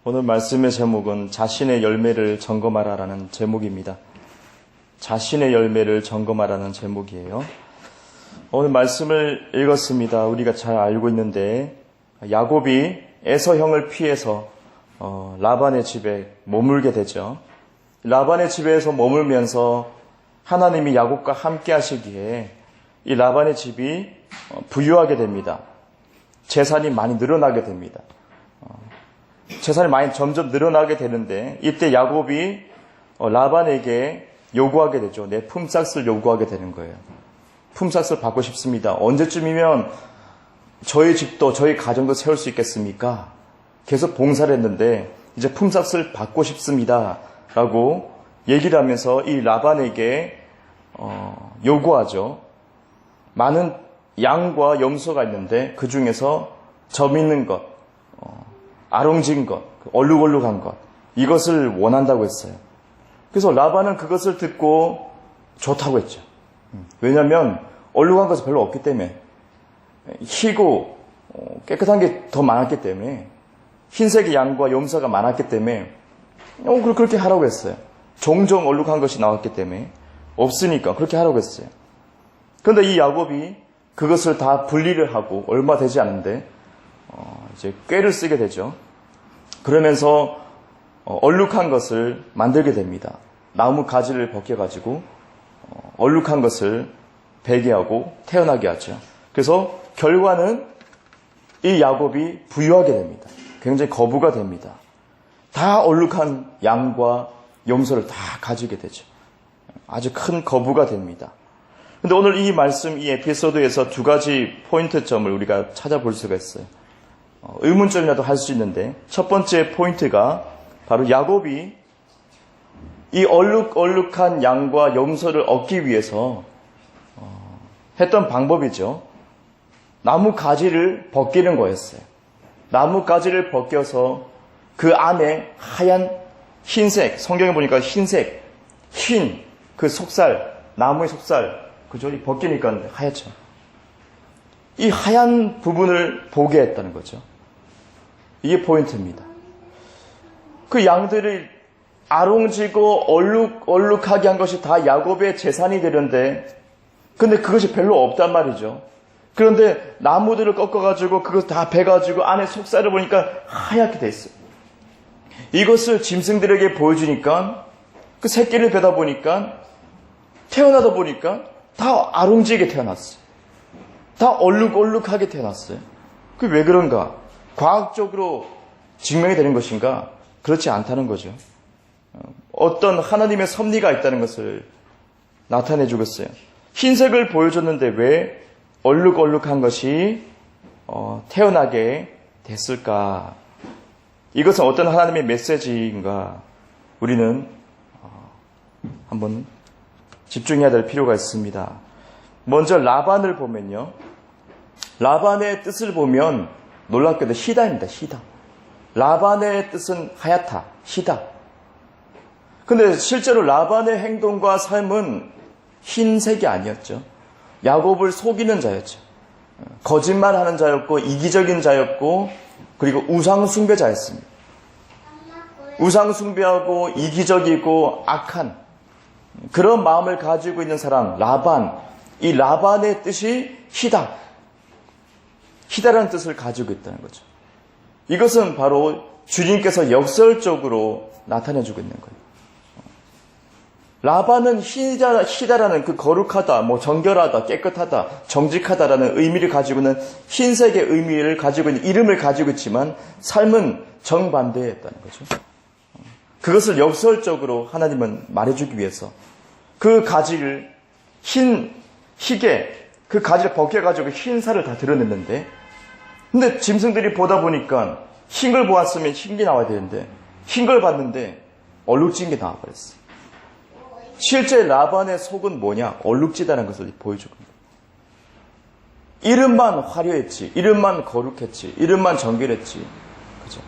오늘 말씀의 제목은 자신의 열매를 점검하라라는 제목입니다. 자신의 열매를 점검하라는 제목이에요. 오늘 말씀을 읽었습니다. 우리가 잘 알고 있는데 야곱이 에서 형을 피해서 라반의 집에 머물게 되죠. 라반의 집에서 머물면서 하나님이 야곱과 함께 하시기에 이 라반의 집이 부유하게 됩니다. 재산이 많이 늘어나게 됩니다. 재산이 많이 점점 늘어나게 되는데 이때 야곱이 라반에게 요구하게 되죠. 내 품삯을 요구하게 되는 거예요. 품삯을 받고 싶습니다. 언제쯤이면 저희 집도 저희 가정도 세울 수 있겠습니까? 계속 봉사를 했는데 이제 품삯을 받고 싶습니다. 라고 얘기를 하면서 이 라반에게 요구하죠. 많은 양과 염소가 있는데 그 중에서 점 있는 것, 아롱진 것, 얼룩얼룩한 것, 이것을 원한다고 했어요. 그래서 라반은 그것을 듣고 좋다고 했죠. 왜냐하면 얼룩한 것이 별로 없기 때문에, 희고 깨끗한 게 더 많았기 때문에, 흰색의 양과 염소가 많았기 때문에 그렇게 하라고 했어요. 종종 얼룩한 것이 나왔기 때문에 없으니까 그렇게 하라고 했어요. 그런데 이 야곱이 그것을 다 분리를 하고 얼마 되지 않은데 이제 꾀를 쓰게 되죠. 그러면서 얼룩한 것을 만들게 됩니다. 나무 가지를 벗겨가지고 얼룩한 것을 베게 하고 태어나게 하죠. 그래서 결과는 이 야곱이 부유하게 됩니다. 굉장히 거부가 됩니다. 다 얼룩한 양과 염소를 다 가지게 되죠. 아주 큰 거부가 됩니다. 근데 오늘 이 말씀, 이 에피소드에서 두 가지 포인트점을 우리가 찾아볼 수가 있어요. 의문점이라도 할 수 있는데, 첫 번째 포인트가 바로 야곱이 이 얼룩얼룩한 양과 염소를 얻기 위해서 했던 방법이죠. 나무 가지를 벗기는 거였어요. 나무 가지를 벗겨서 그 안에 하얀 흰색, 성경에 보니까 흰색, 흰 그 속살, 나무의 속살, 그죠? 벗기니까 하얗죠. 이 하얀 부분을 보게 했다는 거죠. 이게 포인트입니다. 그 양들을 아롱지고 얼룩하게 한 것이 다 야곱의 재산이 되는데, 근데 그것이 별로 없단 말이죠. 그런데 나무들을 꺾어가지고 그것 다 베가지고 안에 속살을 보니까 하얗게 돼 있어요. 이것을 짐승들에게 보여주니까 그 새끼를 베다 보니까 태어나다 보니까 다 아롱지게 태어났어요. 다 얼룩얼룩하게 태어났어요. 그게 왜 그런가? 과학적으로 증명이 되는 것인가? 그렇지 않다는 거죠. 어떤 하나님의 섭리가 있다는 것을 나타내 주겠어요. 흰색을 보여줬는데 왜 얼룩얼룩한 것이 태어나게 됐을까? 이것은 어떤 하나님의 메시지인가? 우리는 한번 집중해야 될 필요가 있습니다. 먼저 라반을 보면요. 라반의 뜻을 보면 놀랍게도 희다입니다. 희다. 라반의 뜻은 하얗다. 희다. 근데 실제로 라반의 행동과 삶은 흰색이 아니었죠. 야곱을 속이는 자였죠. 거짓말하는 자였고 이기적인 자였고 그리고 우상숭배자였습니다. 우상숭배하고 이기적이고 악한 그런 마음을 가지고 있는 사람 라반, 이 라반의 뜻이 희다. 희다라는 뜻을 가지고 있다는 거죠. 이것은 바로 주님께서 역설적으로 나타내주고 있는 거예요. 라반은 희다라는 그 거룩하다, 정결하다, 깨끗하다, 정직하다라는 의미를 가지고 있는 흰색의 의미를 가지고 있는 이름을 가지고 있지만 삶은 정반대였다는 거죠. 그것을 역설적으로 하나님은 말해주기 위해서 그 가지를 희게 그 가지를 벗겨가지고 흰 살을 다 드러냈는데 근데 짐승들이 보다 보니까 흰 걸 보았으면 흰 게 나와야 되는데 흰 걸 봤는데 얼룩진 게 나와버렸어요. 실제 라반의 속은 뭐냐? 얼룩지다는 것을 보여주고 이름만 화려했지, 이름만 거룩했지, 이름만 정결했지. 그죠?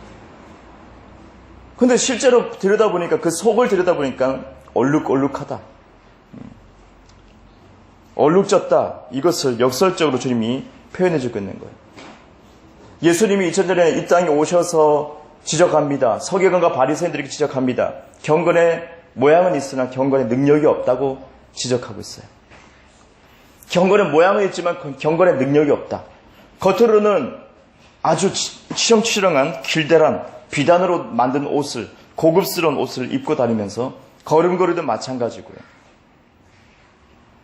근데 실제로 들여다보니까 그 속을 들여다보니까 얼룩얼룩하다. 얼룩졌다. 이것을 역설적으로 주님이 표현해주고 있는 거예요. 예수님이 2000년 전에 이 땅에 오셔서 지적합니다. 서기관과 바리새인들에게 지적합니다. 경건의 모양은 있으나 경건의 능력이 없다고 지적하고 있어요. 경건의 모양은 있지만 경건의 능력이 없다. 겉으로는 아주 치렁치렁한 길다란 비단으로 만든 옷을, 고급스러운 옷을 입고 다니면서 걸음걸이도 마찬가지고요.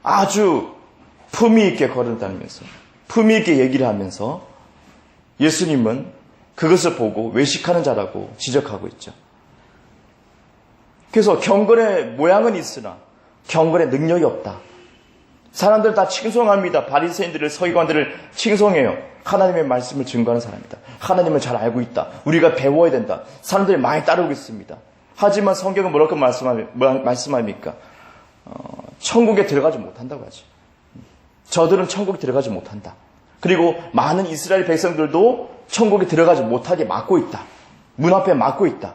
아주 품위 있게 걸어다니면서 품위 있게 얘기를 하면서 예수님은 그것을 보고 외식하는 자라고 지적하고 있죠. 그래서 경건의 모양은 있으나 경건의 능력이 없다. 사람들은 다 칭송합니다. 바리새인들을, 서기관들을 칭송해요. 하나님의 말씀을 증거하는 사람이다. 하나님을 잘 알고 있다. 우리가 배워야 된다. 사람들이 많이 따르고 있습니다. 하지만 성경은 뭐라고 말씀합니까? 천국에 들어가지 못한다고 하죠. 저들은 천국에 들어가지 못한다. 그리고 많은 이스라엘 백성들도 천국에 들어가지 못하게 막고 있다. 문 앞에 막고 있다.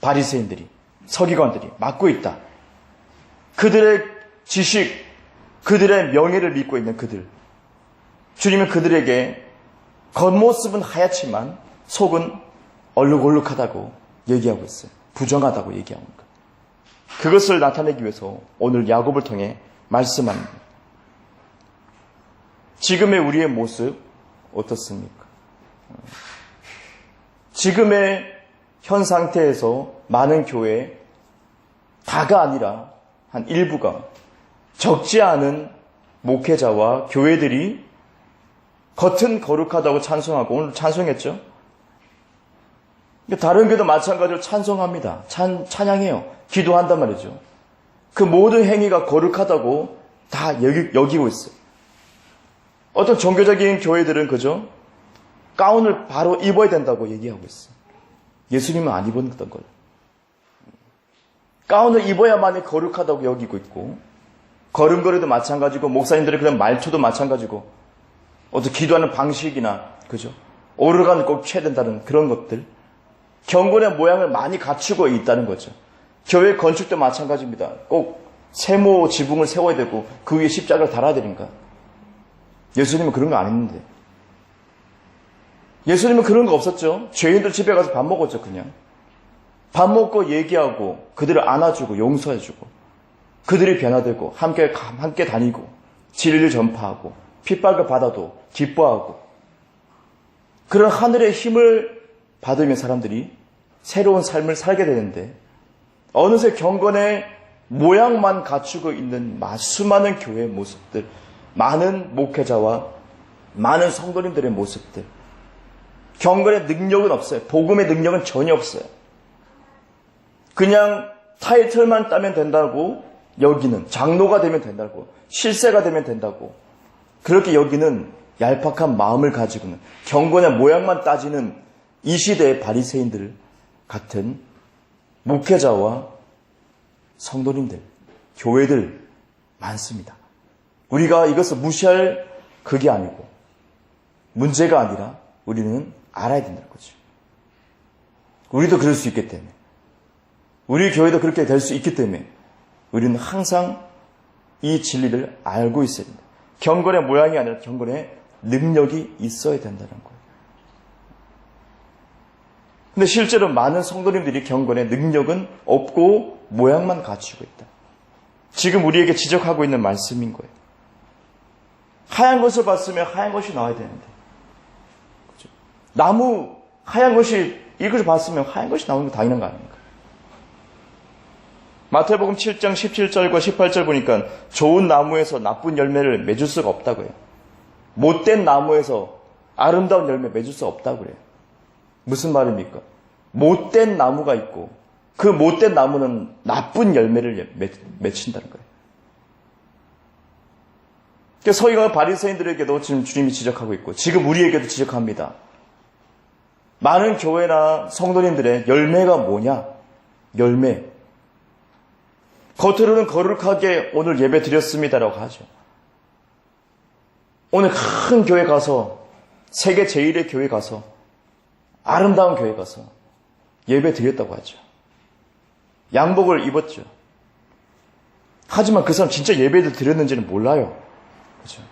바리새인들이, 서기관들이 막고 있다. 그들의 지식, 그들의 명예를 믿고 있는 그들. 주님은 그들에게 겉모습은 하얗지만 속은 얼룩얼룩하다고 얘기하고 있어요. 부정하다고 얘기하는 것. 그것을 나타내기 위해서 오늘 야곱을 통해 말씀합니다. 지금의 우리의 모습 어떻습니까? 지금의 현 상태에서 많은 교회, 다가 아니라 한 일부가 적지 않은 목회자와 교회들이 겉은 거룩하다고 찬송하고 오늘 찬송했죠? 다른 교회도 마찬가지로 찬송합니다. 찬양해요. 기도한단 말이죠. 그 모든 행위가 거룩하다고 다 여기고 있어요. 어떤 종교적인 교회들은 그죠? 가운을 바로 입어야 된다고 얘기하고 있어요. 예수님은 안 입었던 거예요. 가운을 입어야만이 거룩하다고 여기고 있고 걸음걸이도 마찬가지고 목사님들의 그런 말투도 마찬가지고 어떤 기도하는 방식이나 그죠? 오르간을 꼭 쳐야 된다는 그런 것들 경건의 모양을 많이 갖추고 있다는 거죠. 교회 건축도 마찬가지입니다. 꼭 세모 지붕을 세워야 되고 그 위에 십자가를 달아야 되는가? 예수님은 그런 거 안 했는데. 예수님은 그런 거 없었죠. 죄인들 집에 가서 밥 먹었죠, 그냥. 밥 먹고 얘기하고 그들을 안아주고 용서해주고 그들이 변화되고 함께 다니고 진리를 전파하고 핍박을 받아도 기뻐하고 그런 하늘의 힘을 받으면 사람들이 새로운 삶을 살게 되는데 어느새 경건의 모양만 갖추고 있는 수많은 교회의 모습들, 많은 목회자와 많은 성도님들의 모습들, 경건의 능력은 없어요. 복음의 능력은 전혀 없어요. 그냥 타이틀만 따면 된다고 여기는, 장로가 되면 된다고, 실세가 되면 된다고 그렇게 여기는 얄팍한 마음을 가지고는 경건의 모양만 따지는 이 시대의 바리새인들 같은 목회자와 성도님들, 교회들 많습니다. 우리가 이것을 무시할 그게 아니고 문제가 아니라 우리는 알아야 된다는 거죠. 우리도 그럴 수 있기 때문에 우리 교회도 그렇게 될 수 있기 때문에 우리는 항상 이 진리를 알고 있어야 된다. 경건의 모양이 아니라 경건의 능력이 있어야 된다는 거예요. 근데 실제로 많은 성도님들이 경건의 능력은 없고 모양만 갖추고 있다. 지금 우리에게 지적하고 있는 말씀인 거예요. 하얀 것을 봤으면 하얀 것이 나와야 되는데 그렇죠? 나무 하얀 것이 이것을 봤으면 하얀 것이 나오는 거 당연한 거 아닙니까? 마태복음 7장 17절과 18절 보니까 좋은 나무에서 나쁜 열매를 맺을 수가 없다고 해요. 못된 나무에서 아름다운 열매 맺을 수 없다고 그래요. 무슨 말입니까? 못된 나무가 있고 그 못된 나무는 나쁜 열매를 맺힌다는 거예요. 서기관 바리새인들에게도 지금 주님이 지적하고 있고 지금 우리에게도 지적합니다. 많은 교회나 성도님들의 열매가 뭐냐? 열매. 겉으로는 거룩하게 오늘 예배 드렸습니다라고 하죠. 오늘 큰 교회 가서 세계 제1의 교회 가서 아름다운 교회 가서 예배 드렸다고 하죠. 양복을 입었죠. 하지만 그 사람 진짜 예배를 드렸는지는 몰라요. 그렇죠?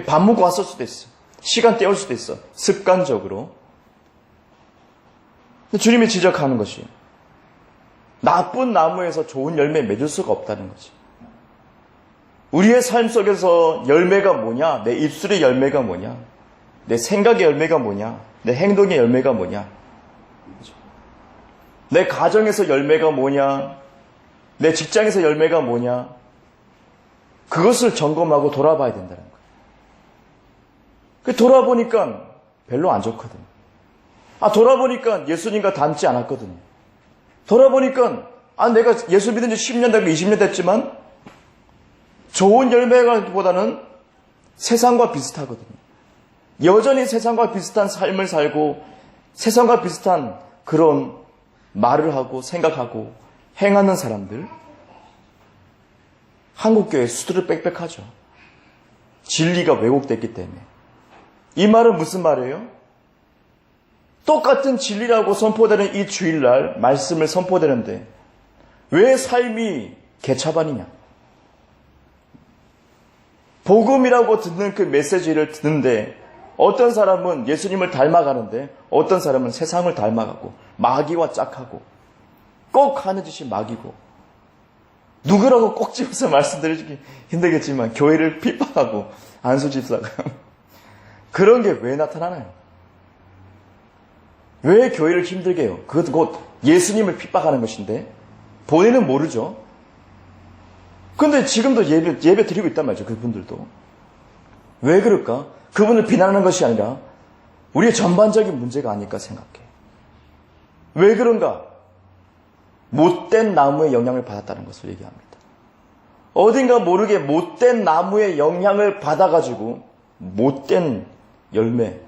밥 먹고 왔을 수도 있어. 시간 때울 수도 있어. 습관적으로. 주님이 지적하는 것이 나쁜 나무에서 좋은 열매 맺을 수가 없다는 거지. 우리의 삶 속에서 열매가 뭐냐? 내 입술의 열매가 뭐냐? 내 생각의 열매가 뭐냐? 내 행동의 열매가 뭐냐? 내 가정에서 열매가 뭐냐? 내 직장에서 열매가 뭐냐? 그것을 점검하고 돌아봐야 된다는 거예요. 돌아보니까 별로 안 좋거든. 돌아보니까 예수님과 닮지 않았거든요. 돌아보니까 내가 예수 믿은 지 10년 되고 20년 됐지만 좋은 열매보다는 세상과 비슷하거든요. 여전히 세상과 비슷한 삶을 살고 세상과 비슷한 그런 말을 하고 생각하고 행하는 사람들, 한국교회 수두룩 빽빽하죠. 진리가 왜곡됐기 때문에. 이 말은 무슨 말이에요? 똑같은 진리라고 선포되는 이 주일날 말씀을 선포되는데 왜 삶이 개차반이냐? 복음이라고 듣는 그 메시지를 듣는데 어떤 사람은 예수님을 닮아가는데 어떤 사람은 세상을 닮아가고 마귀와 짝하고 꼭 하는 짓이 마귀고 누구라고 꼭 집어서 말씀드리기 힘들겠지만 교회를 핍박하고 안수집사가 그런 게 왜 나타나나요? 왜 교회를 힘들게 해요? 그것도 곧 예수님을 핍박하는 것인데 본인은 모르죠. 근데 지금도 예배 드리고 있단 말이죠. 그분들도. 왜 그럴까? 그분을 비난하는 것이 아니라 우리의 전반적인 문제가 아닐까 생각해. 왜 그런가? 못된 나무의 영향을 받았다는 것을 얘기합니다. 어딘가 모르게 못된 나무의 영향을 받아가지고 못된 열매,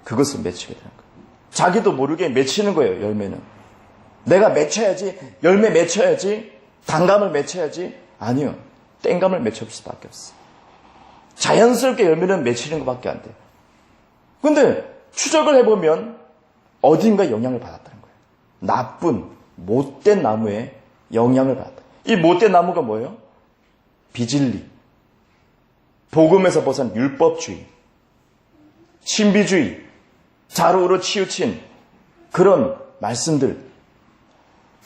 그것을 맺히게 되는 거예요. 자기도 모르게 맺히는 거예요, 열매는. 내가 맺혀야지, 열매 맺혀야지, 단감을 맺혀야지. 아니요. 땡감을 맺힐 수밖에 없어. 자연스럽게 열매는 맺히는 것밖에 안 돼. 근데 추적을 해보면 어딘가 영향을 받았다는 거예요. 나쁜, 못된 나무에 영향을 받았다. 이 못된 나무가 뭐예요? 비진리, 복음에서 벗어난 율법주의, 신비주의, 자로우로 치우친 그런 말씀들.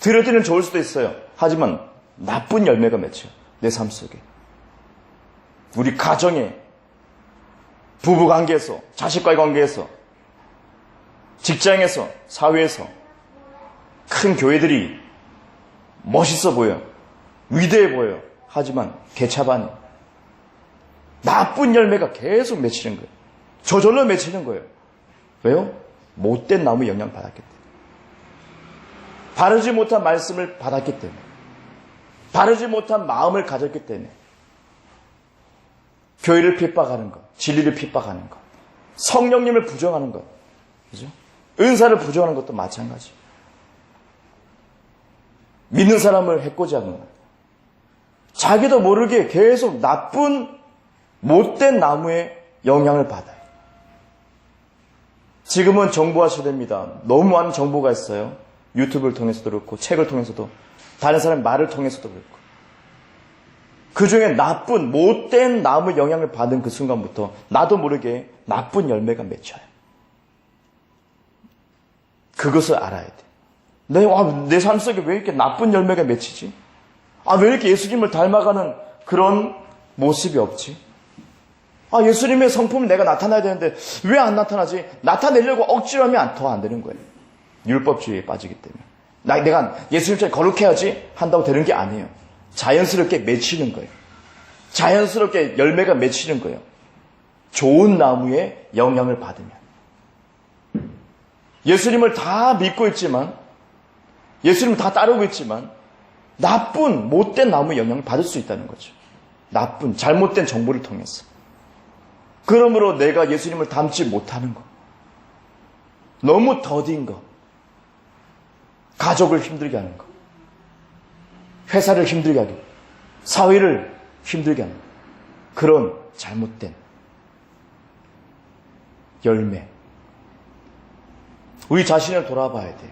들을 때는 좋을 수도 있어요. 하지만 나쁜 열매가 맺혀요. 내 삶 속에. 우리 가정에, 부부관계에서, 자식과의 관계에서, 직장에서, 사회에서 큰 교회들이 멋있어 보여요. 위대해 보여요. 하지만 개차반이 나쁜 열매가 계속 맺히는 거예요. 저절로 맺히는 거예요. 왜요? 못된 나무의 영향을 받았기 때문에. 바르지 못한 말씀을 받았기 때문에. 바르지 못한 마음을 가졌기 때문에. 교회를 핍박하는 것, 진리를 핍박하는 것, 성령님을 부정하는 것, 그죠? 은사를 부정하는 것도 마찬가지. 믿는 사람을 해코지하는 것. 자기도 모르게 계속 나쁜 못된 나무의 영향을 받아요. 지금은 정보화 시대입니다. 너무 많은 정보가 있어요. 유튜브를 통해서도 그렇고 책을 통해서도 다른 사람의 말을 통해서도 그렇고 그 중에 나쁜 못된 나무 영향을 받은 그 순간부터 나도 모르게 나쁜 열매가 맺혀요. 그것을 알아야 돼. 내 삶 속에 왜 이렇게 나쁜 열매가 맺히지? 왜 이렇게 예수님을 닮아가는 그런 모습이 없지? 예수님의 성품을 내가 나타나야 되는데 왜 안 나타나지? 나타내려고 억지로 하면 더 안 되는 거예요. 율법주의에 빠지기 때문에. 내가 예수님처럼 거룩해야지 한다고 되는 게 아니에요. 자연스럽게 맺히는 거예요. 자연스럽게 열매가 맺히는 거예요. 좋은 나무의 영향을 받으면. 예수님을 다 믿고 있지만, 예수님을 다 따르고 있지만 나쁜 못된 나무의 영향을 받을 수 있다는 거죠. 나쁜 잘못된 정보를 통해서. 그러므로 내가 예수님을 닮지 못하는 것, 너무 더딘 것, 가족을 힘들게 하는 것, 회사를 힘들게 하기, 사회를 힘들게 하는 것, 그런 잘못된 열매. 우리 자신을 돌아봐야 돼요.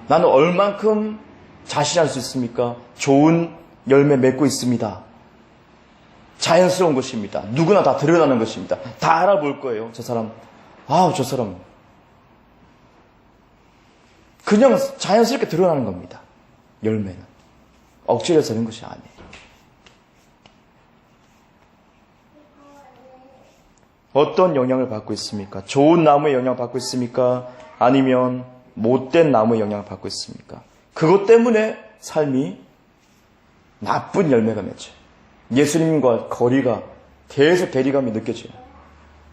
나는 얼만큼 자신할 수 있습니까? 좋은 열매 맺고 있습니다. 자연스러운 것입니다. 누구나 다 드러나는 것입니다. 다 알아볼 거예요. 저 사람, 저 사람 그냥 자연스럽게 드러나는 겁니다. 열매는. 억지로 해서 하는 것이 아니에요. 어떤 영향을 받고 있습니까? 좋은 나무의 영향을 받고 있습니까? 아니면 못된 나무의 영향을 받고 있습니까? 그것 때문에 삶이 나쁜 열매가 맺혀요. 예수님과 거리가 계속 괴리감이 느껴져요.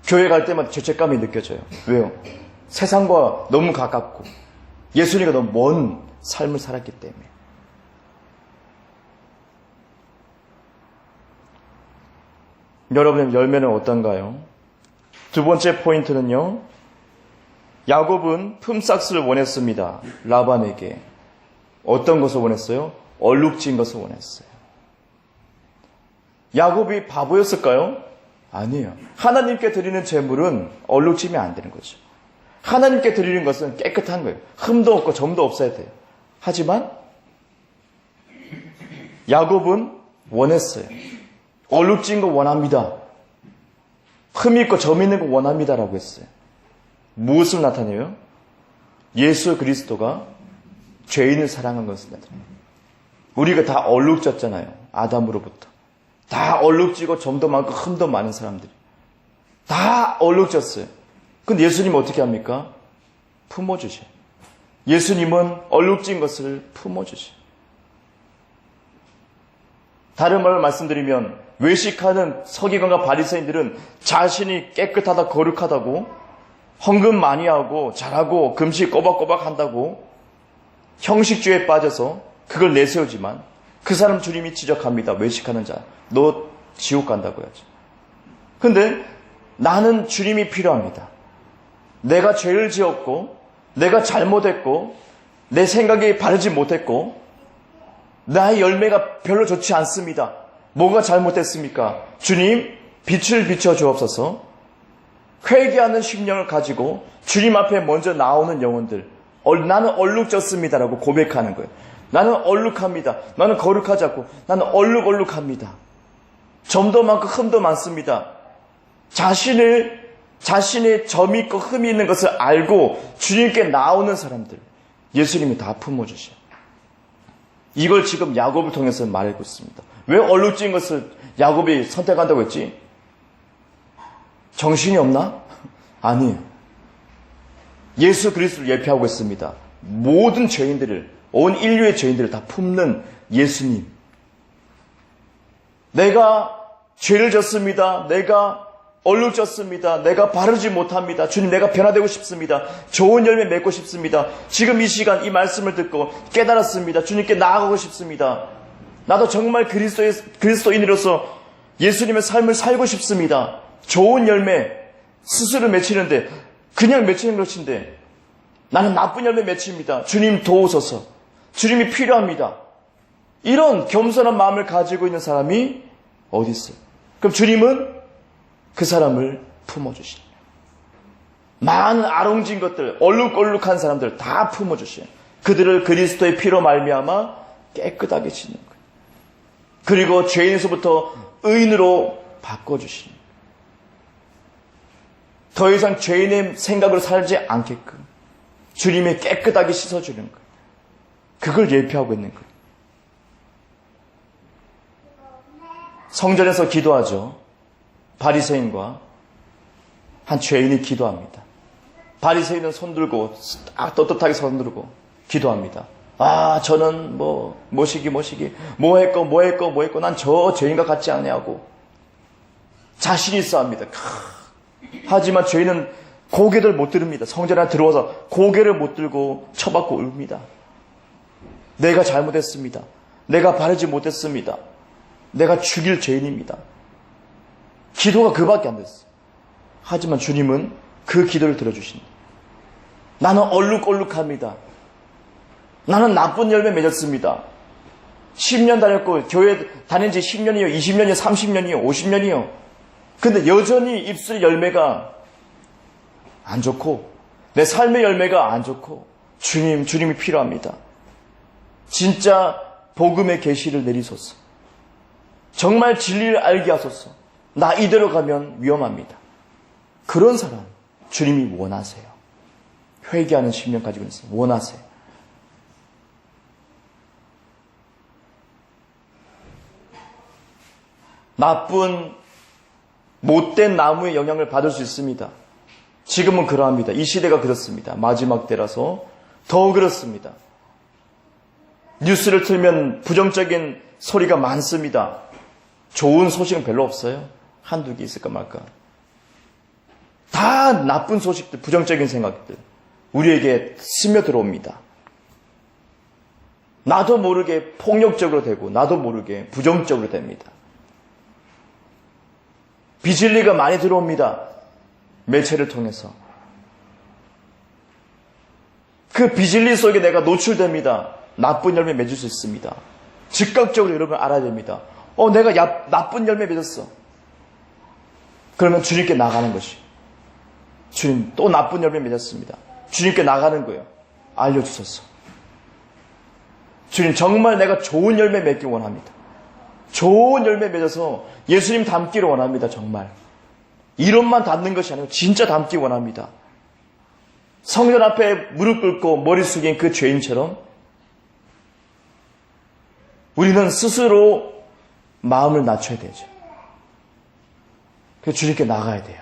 교회 갈 때마다 죄책감이 느껴져요. 왜요? 세상과 너무 가깝고 예수님과 너무 먼 삶을 살았기 때문에. 여러분의 열매는 어떤가요? 두 번째 포인트는요. 야곱은 품삯을 원했습니다. 라반에게. 어떤 것을 원했어요? 얼룩진 것을 원했어요. 야곱이 바보였을까요? 아니에요. 하나님께 드리는 제물은 얼룩지면 안 되는 거죠. 하나님께 드리는 것은 깨끗한 거예요. 흠도 없고 점도 없어야 돼요. 하지만 야곱은 원했어요. 얼룩진 거 원합니다. 흠 있고 점 있는 거 원합니다라고 했어요. 무엇을 나타내요? 예수 그리스도가 죄인을 사랑한 것을 나타내요. 우리가 다 얼룩졌잖아요. 아담으로부터. 다 얼룩지고 점도 많고 흠도 많은 사람들이. 다 얼룩졌어요. 근데 예수님은 어떻게 합니까? 품어주셔요. 예수님은 얼룩진 것을 품어주셔요. 다른 말로 말씀드리면 외식하는 서기관과 바리새인들은 자신이 깨끗하다 거룩하다고 헌금 많이 하고 잘하고 금식 꼬박꼬박 한다고 형식주의에 빠져서 그걸 내세우지만 그 사람 주님이 지적합니다. 외식하는 자. 너 지옥 간다고 해야지. 근데 나는 주님이 필요합니다. 내가 죄를 지었고 내가 잘못했고 내 생각이 바르지 못했고 나의 열매가 별로 좋지 않습니다. 뭐가 잘못됐습니까? 주님, 빛을 비춰 주옵소서. 회개하는 심령을 가지고 주님 앞에 먼저 나오는 영혼들. 나는 얼룩졌습니다라고 고백하는 거예요. 나는 얼룩합니다. 나는 거룩하지 않고 나는 얼룩합니다. 점도 많고 흠도 많습니다. 자신의 점이 있고 흠이 있는 것을 알고 주님께 나오는 사람들. 예수님이 다 품어주셔요. 이걸 지금 야곱을 통해서 말하고 있습니다. 왜 얼룩진 것을 야곱이 선택한다고 했지? 정신이 없나? 아니에요. 예수 그리스도를 예표하고 있습니다. 모든 죄인들을, 온 인류의 죄인들을 다 품는 예수님. 내가 죄를 졌습니다. 내가 얼룩졌습니다. 내가 바르지 못합니다. 주님, 내가 변화되고 싶습니다. 좋은 열매 맺고 싶습니다. 지금 이 시간 이 말씀을 듣고 깨달았습니다. 주님께 나아가고 싶습니다. 나도 정말 그리스도인으로서 예수님의 삶을 살고 싶습니다. 좋은 열매 스스로 맺히는데 그냥 맺히는 것인데 나는 나쁜 열매 맺힙니다. 주님 도우소서. 주님이 필요합니다. 이런 겸손한 마음을 가지고 있는 사람이 어디 있어요? 그럼 주님은 그 사람을 품어주시는 거예요. 많은 아롱진 것들, 얼룩얼룩한 사람들 다 품어주시는 거예요. 그들을 그리스도의 피로 말미암아 깨끗하게 짓는 거예요. 그리고 죄인에서부터 의인으로 바꿔주시는 거예요. 더 이상 죄인의 생각으로 살지 않게끔 주님의 깨끗하게 씻어주는 거예요. 그걸 예표하고 있는 거예요. 성전에서 기도하죠. 바리새인과 한 죄인이 기도합니다. 바리새인은 손들고 떳떳하게 손들고 기도합니다. 저는 뭐시기 뭐 했고 난 저 죄인과 같지 않냐고 자신이 있어 합니다. 하지만 죄인은 고개를 못 들습니다. 성전 안에 들어와서 고개를 못 들고 쳐박고 웁니다. 내가 잘못했습니다. 내가 바르지 못했습니다. 내가 죽일 죄인입니다. 기도가 그밖에 안 됐어요. 하지만 주님은 그 기도를 들어주신다. 나는 얼룩합니다. 나는 나쁜 열매 맺었습니다. 10년 다녔고 교회 다닌 지 10년이요, 20년이요, 30년이요, 50년이요. 근데 여전히 입술 열매가 안 좋고 내 삶의 열매가 안 좋고 주님이 필요합니다. 진짜 복음의 계시를 내리소서. 정말 진리를 알게 하소서. 나 이대로 가면 위험합니다. 그런 사람 주님이 원하세요. 회개하는 심령 가지고 있어요. 원하세요. 나쁜 못된 나무의 영향을 받을 수 있습니다. 지금은 그러합니다. 이 시대가 그렇습니다. 마지막 때라서 더 그렇습니다. 뉴스를 틀면 부정적인 소리가 많습니다. 좋은 소식은 별로 없어요. 한두 개 있을까 말까. 다 나쁜 소식들, 부정적인 생각들 우리에게 스며들어옵니다. 나도 모르게 폭력적으로 되고 나도 모르게 부정적으로 됩니다. 비진리가 많이 들어옵니다. 매체를 통해서. 그 비진리 속에 내가 노출됩니다. 나쁜 열매 맺을 수 있습니다. 즉각적으로 여러분 알아야 됩니다. 내가 나쁜 열매 맺었어. 그러면 주님께 나가는 것이. 주님 또 나쁜 열매 맺었습니다. 주님께 나가는 거예요. 알려주소서. 주님 정말 내가 좋은 열매 맺기 원합니다. 좋은 열매 맺어서 예수님 닮기를 원합니다. 정말. 이론만 닮는 것이 아니고 진짜 닮기 원합니다. 성전 앞에 무릎 꿇고 머리 숙인 그 죄인처럼 우리는 스스로 마음을 낮춰야 되죠. 그래서 주님께 나가야 돼요.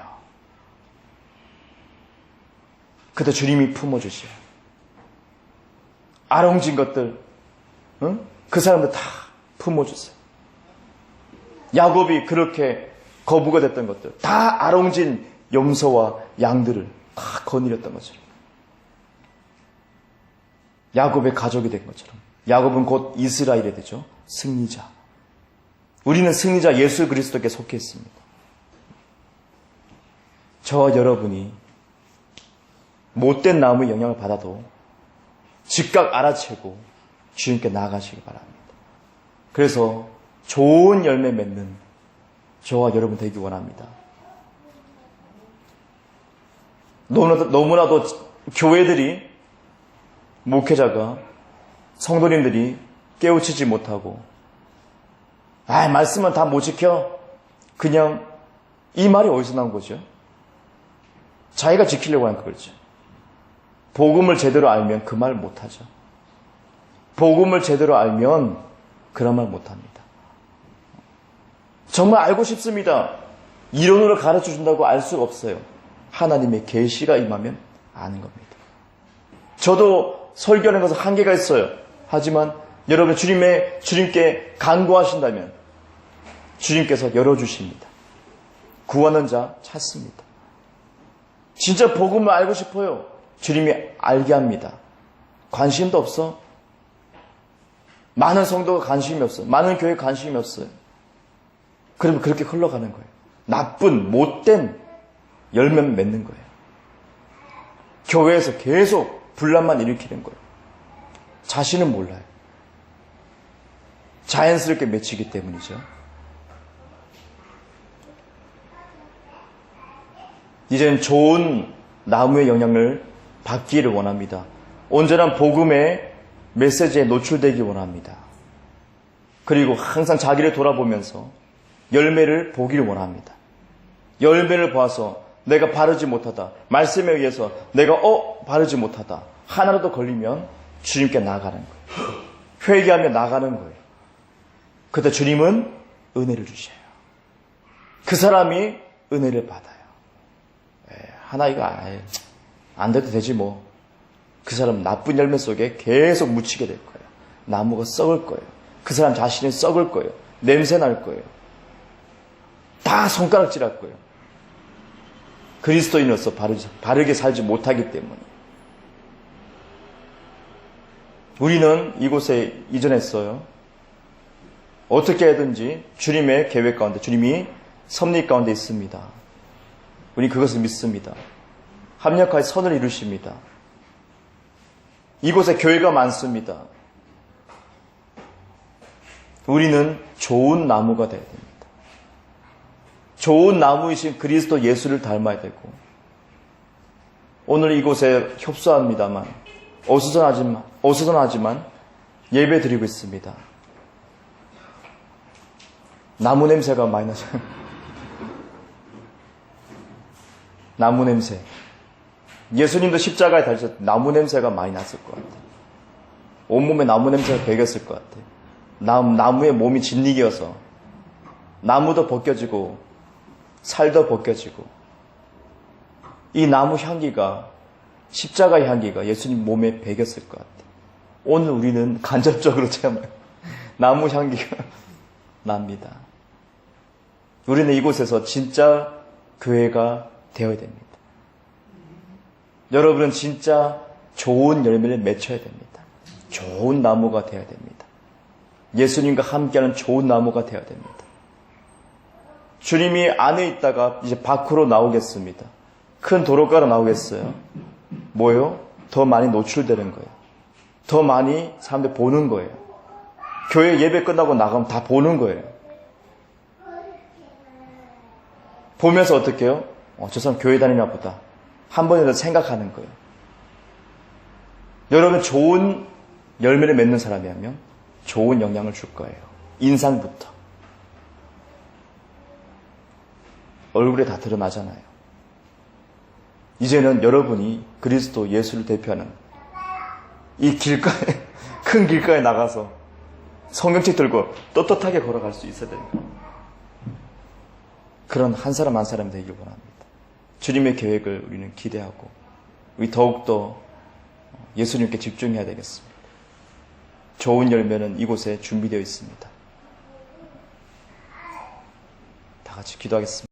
그때 주님이 품어주셔요. 아롱진 것들, 그 사람들 다 품어주세요. 야곱이 그렇게 거부가 됐던 것들, 다 아롱진 염소와 양들을 다 거느렸던 것처럼. 야곱의 가족이 된 것처럼. 야곱은 곧 이스라엘이 되죠. 승리자. 우리는 승리자 예수 그리스도께 속해 있습니다. 저와 여러분이 못된 나무의 영향을 받아도 즉각 알아채고 주님께 나아가시기 바랍니다. 그래서 좋은 열매 맺는 저와 여러분 되기 원합니다. 너무나도 교회들이, 목회자가, 성도님들이 깨우치지 못하고 말씀은 다 못 지켜. 그냥 이 말이 어디서 나온 거죠? 자기가 지키려고 하는 거죠. 복음을 제대로 알면 그 말 못하죠. 복음을 제대로 알면 그런 말 못합니다. 정말 알고 싶습니다. 이론으로 가르쳐준다고 알 수가 없어요. 하나님의 계시가 임하면 아는 겁니다. 저도 설교하는 것은 한계가 있어요. 하지만 여러분 주님께 간구하신다면 주님께서 열어주십니다. 구하는 자 찾습니다. 진짜 복음을 알고 싶어요. 주님이 알게 합니다. 관심도 없어. 많은 성도가 관심이 없어요. 많은 교회에 관심이 없어요. 그러면 그렇게 흘러가는 거예요. 나쁜 못된 열매만 맺는 거예요. 교회에서 계속 분란만 일으키는 거예요. 자신은 몰라요. 자연스럽게 맺히기 때문이죠. 이제는 좋은 나무의 영향을 받기를 원합니다. 온전한 복음의 메시지에 노출되기 원합니다. 그리고 항상 자기를 돌아보면서 열매를 보기를 원합니다. 열매를 봐서 내가 바르지 못하다. 말씀에 의해서 내가 바르지 못하다. 하나라도 걸리면 주님께 나가는 거예요. 회개하며 나가는 거예요. 그때 주님은 은혜를 주셔요. 그 사람이 은혜를 받아요. 하나이가 안 돼도 되지 뭐. 그 사람 나쁜 열매 속에 계속 묻히게 될 거예요. 나무가 썩을 거예요. 그 사람 자신이 썩을 거예요. 냄새 날 거예요. 다 손가락질할 거예요. 그리스도인으로서 바르게 살지 못하기 때문에. 우리는 이곳에 이전했어요. 어떻게 해든지 주님의 계획 가운데, 주님이 섭리 가운데 있습니다. 우리 그것을 믿습니다. 합력하여 선을 이루십니다. 이곳에 교회가 많습니다. 우리는 좋은 나무가 되어야 됩니다. 좋은 나무이신 그리스도 예수를 닮아야 되고, 오늘 이곳에 협소합니다만, 어수선하지만 예배 드리고 있습니다. 나무 냄새가 많이 나죠. 나무 냄새. 예수님도 십자가에 달리셨을 때 나무 냄새가 많이 났을 것 같아요. 온몸에 나무 냄새가 배겼을 것 같아요. 나무에 몸이 짓이겨서 나무도 벗겨지고 살도 벗겨지고 이 나무 향기가 십자가 향기가 예수님 몸에 배겼을 것 같아요. 오늘 우리는 간접적으로 체험해요. 나무 향기가 납니다. 우리는 이곳에서 진짜 교회가 되어야 됩니다. 여러분은 진짜 좋은 열매를 맺혀야 됩니다. 좋은 나무가 되어야 됩니다. 예수님과 함께하는 좋은 나무가 되어야 됩니다. 주님이 안에 있다가 이제 밖으로 나오겠습니다. 큰 도로가로 나오겠어요. 뭐요? 더 많이 노출되는 거예요. 더 많이 사람들 보는 거예요. 교회 예배 끝나고 나가면 다 보는 거예요. 보면서 어떻게 해요? 저 사람 교회 다니나 보다. 한 번이라도 생각하는 거예요. 여러분 좋은 열매를 맺는 사람이라면 좋은 영향을 줄 거예요. 인상부터. 얼굴에 다 드러나잖아요. 이제는 여러분이 그리스도 예수를 대표하는 이 길가에, 큰 길가에 나가서 성경책 들고 떳떳하게 걸어갈 수 있어야 됩니다. 그런 한 사람 한 사람이 되길 원합니다. 주님의 계획을 우리는 기대하고 우리 더욱더 예수님께 집중해야 되겠습니다. 좋은 열매는 이곳에 준비되어 있습니다. 다 같이 기도하겠습니다.